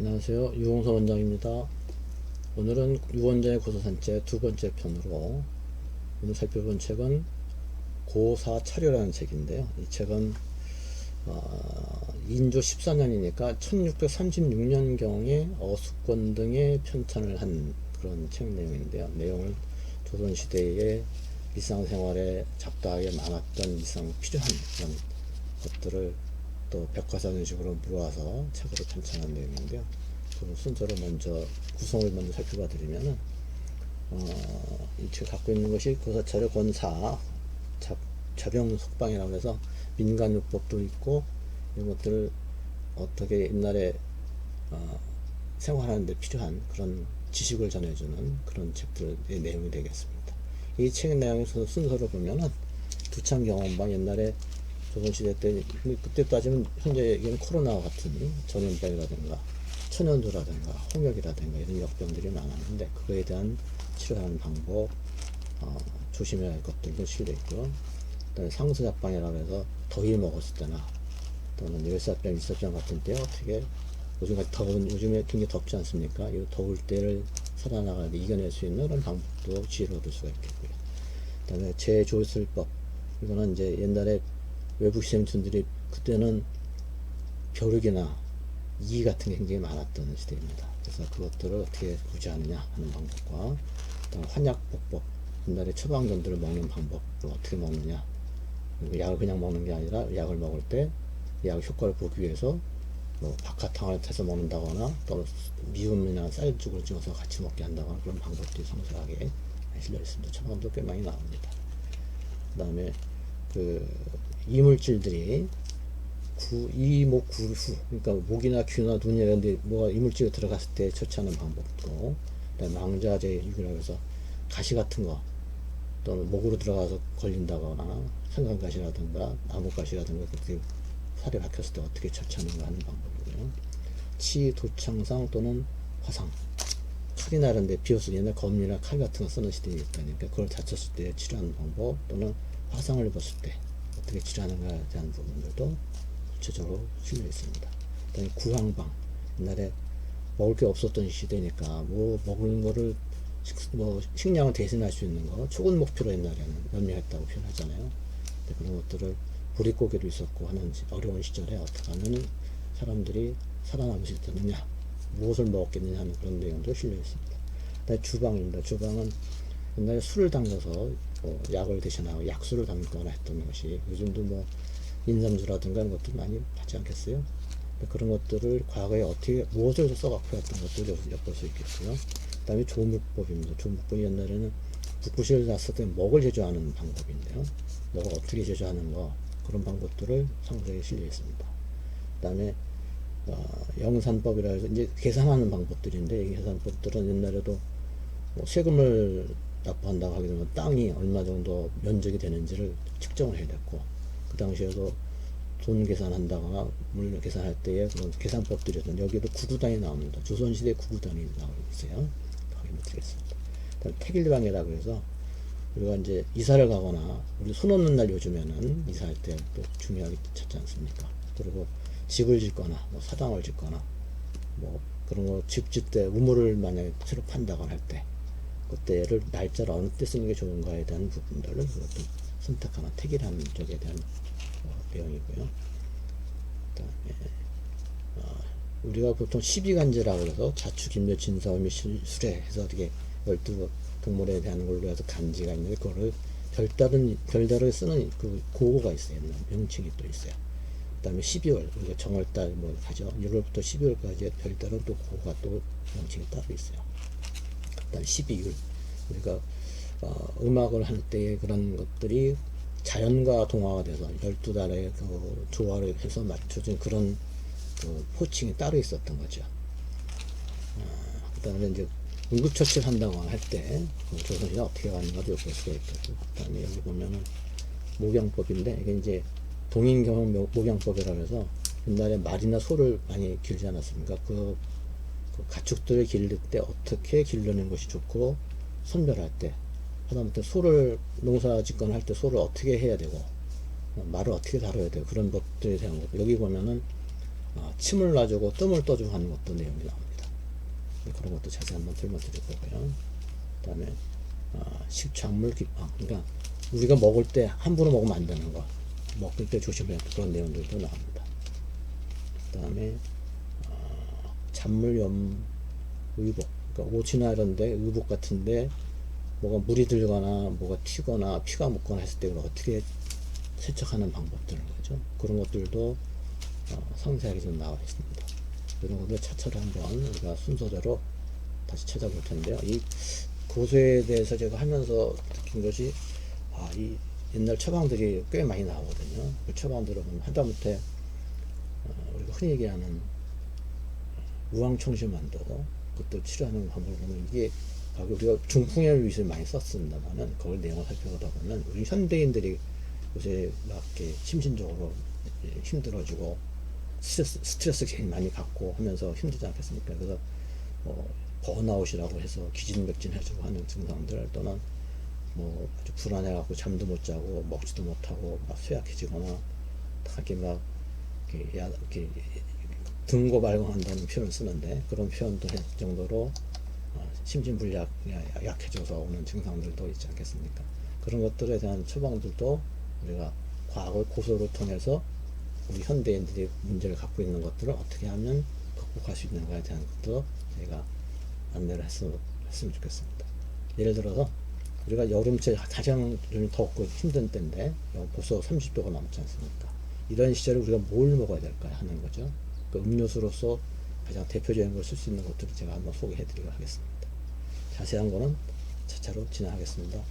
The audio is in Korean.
안녕하세요. 유홍서 원장입니다. 오늘은 유원장의 고서산책 두 번째 편으로 오늘 살펴본 책은 고사 차료라는 책인데요. 이 책은 인조 14년이니까 1636년경에 어수권 등의 편찬을 한 그런 책 내용인데요. 내용을 조선시대의 일상생활에 잡다하게 많았던 일상 필요한 그런 것들을 또 백과사전식으로 모아서 책으로 편찬한 내용인데요. 그 순서로 먼저 구성을 먼저 살펴봐 드리면은 이 책 갖고 있는 것이 고사차려 권사 자병 속방이라고 해서 민간요법도 있고 이런 것들을 어떻게 옛날에 생활하는 데 필요한 그런 지식을 전해주는 그런 책들의 내용이 되겠습니다. 이 책 내용에서 순서로 보면은 두창경험방, 옛날에 조선시대 때 그때 따지면 현재 얘기는 코로나와 같은 전염병이라든가 천연두라든가 홍역이라든가 이런 역병들이 많았는데 그거에 대한 치료하는 방법, 조심해야 할 것들도 실려 있고요. 그다음에 상수작방이라고 해서 더위 먹었을 때나 또는 열사병, 일사병 같은 때 어떻게 요즘에 굉장히 덥지 않습니까? 이 더울 때를 살아나가는데 이겨낼 수 있는 그런 방법도 지혜를 얻을 수가 있겠고요. 그다음에 제조술법, 이거는 이제 옛날에 외국 시험층들이 그때는 벼룩이나 이기 같은 게 굉장히 많았던 시대입니다. 그래서 그것들을 어떻게 구제하느냐 하는 방법과 그다음 환약복법, 옛날에 처방전들을 먹는 방법을 어떻게 먹느냐, 그리고 약을 그냥 먹는 게 아니라 약을 먹을 때 약 효과를 보기 위해서 뭐 박하탕을 해서 먹는다거나 또는 미음이나 쌀죽을 찍어서 같이 먹게 한다거나 그런 방법들이 상세하게 실려 있습니다. 처방도 꽤 많이 나옵니다. 그 다음에 그 이물질들이 이목 구후, 그러니까 목이나 귀나 눈이나 이런 데 뭐가 이물질이 들어갔을 때 처치하는 방법도, 그다음에 망자제 유기라고 해서 가시 같은 거 또는 목으로 들어가서 걸린다거나 생강가시라든가 나뭇가시라든가 그렇게 살에 박혔을 때 어떻게 처치하는가 하는 방법이고요. 치, 도창상 또는 화상, 칼이나 이런 데 비었을 때 옛날 검이나 칼 같은 거 쓰는 시대에 있다니까 그걸 다쳤을 때 치료하는 방법 또는 화상을 입었을 때 어떻게 치료하는가에 대한 부분들도 구체적으로 실려 있습니다. 그다음에 구황방, 옛날에 먹을 게 없었던 시대니까 뭐 먹는 거를 식량을 대신할 수 있는 거 초근 목표로 옛날에는 연명했다고 표현하잖아요. 그런 것들을 보릿고개도 있었고 하는 어려운 시절에 어떻게 하면 사람들이 살아남을 수 있었느냐, 무엇을 먹었겠느냐 하는 그런 내용도 실려 있습니다. 그다음에 주방입니다. 주방은 옛날에 술을 담가서 약을 대신하고 약수를 담거나 했던 것이 요즘도 뭐 인삼주라든가 이런 것들 많이 받지 않겠어요? 그런 것들을 과거에 어떻게 무엇을 써갖고 했던 것들을 엿볼 수 있겠고요. 그 다음에 조묵법입니다. 조묵법이 옛날에는 북부시를 났을 때 먹을 제조하는 방법인데요. 먹을 어떻게 제조하는 거 그런 방법들을 상세히 실려 있습니다. 그 다음에 영산법이라 해서 이제 계산하는 방법들인데 이 계산법들은 옛날에도 세금을 납부한다고 하게 되면 땅이 얼마 정도 면적이 되는지를 측정을 해야 됐고, 그 당시에도 돈 계산한다거나 물 계산할 때에 그런 계산법들이 있던 여기도 구구단이 나옵니다. 조선시대 구구단이 나오고 있어요. 확인해 드리겠습니다. 다음 택일방이라고 해서 우리가 이제 이사를 가거나 우리 손 없는 날 요즘에는 이사할 때 또 중요하게 찾지 않습니까? 그리고 집을 짓거나 뭐 사당을 짓거나 뭐 그런 거 집 짓 때 우물을 만약에 새로 판다거나 할 때 그때를 날짜를 어느 때 쓰는 게 좋은가에 대한 부분들을 그것도 선택하는 택이라는 쪽에 대한 내용이고요. 그다음에 우리가 보통 12간제라고 해서 자축, 임묘, 진사오미, 수례 해서 어떻게 12 동물에 대한 걸로 해서 간지가 있는데 그거를 별다를 쓰는 그 고고가 있어요. 명칭이 또 있어요. 그 다음에 12월, 우리가 정월달 뭐 하죠. 1월부터 12월까지 별다른 또 고고가 또 명칭이 따로 있어요. 그 다음에 12율, 우리가 음악을 할 때의 그런 것들이 자연과 동화가 돼서 12달의 그 조화를 해서 맞춰진 그런 그 호칭이 따로 있었던 거죠. 그 다음에 이제 응급처치를 한다거나 할 때 조선시대 어떻게 가는가도 볼 수가 있겠고, 그 다음에 여기 보면은 목양법인데 이게 이제 동인경영 목양법이라고 해서 옛날에 말이나 소를 많이 길지 않았습니까? 그 가축들을 기를 때 어떻게 기르는 것이 좋고 선별할 때, 하다못해 소를 농사 짓거나 할 때 소를 어떻게 해야 되고 말을 어떻게 다뤄야 되고 그런 법들에 대한 것. 여기 보면은 침을 놔주고 뜸을 떠주고 하는 것도 내용이 나옵니다. 그런 것도 자세히 한번 설명드릴 거고요. 그 다음에 식작물 그러니까 우리가 먹을 때 함부로 먹으면 안 되는 거, 먹을 때 조심해야 할 그런 내용들도 나옵니다. 그 다음에 잔물염 의복, 그러니까 옷이나 이런데 의복 같은데 뭐가 물이 들거나 뭐가 튀거나 피가 묻거나 했을 때 그걸 어떻게 세척하는 방법들인 거죠. 그런 것들도 상세하게 좀 나와 있습니다. 이런 것들 차차로 한번 우리가 순서대로 다시 찾아볼 텐데요. 이 고소에 대해서 제가 하면서 느낀 것이 이 옛날 처방들이 꽤 많이 나오거든요. 그 처방들을 보면 하다못해 우리가 흔히 얘기하는 우황청심환도 그것도 치료하는 방법을 보면 이게 우리가 중풍열 위주로 많이 썼습니다만은 그걸 내용을 살펴보다 보면 우리 현대인들이 요새 막 이렇게 심신적으로 힘들어지고 스트레스 괜히 많이 갖고 하면서 힘들지 않겠습니까? 그래서 번아웃이라고 해서 기진맥진해주고 하는 증상들, 또는 아주 불안해갖고 잠도 못 자고 먹지도 못하고 막 쇠약해지거나 이렇게 막 이렇게 등고발광한다는 표현을 쓰는데, 그런 표현도 할 정도로 심신불약 약해져서 오는 증상들도 있지 않겠습니까? 그런 것들에 대한 처방들도 우리가 과학의 고소를 통해서 우리 현대인들이 문제를 갖고 있는 것들을 어떻게 하면 극복할 수 있는가에 대한 것도 저희가 안내를 했으면 좋겠습니다. 예를 들어서 우리가 여름철 가장 좀 덥고 힘든 때인데 벌써 30도가 넘지 않습니까? 이런 시절에 우리가 뭘 먹어야 될까 하는 거죠. 그 음료수로서 가장 대표적인 걸 쓸 수 있는 것들을 제가 한번 소개해 드리도록 하겠습니다. 자세한 거는 차차로 진행하겠습니다.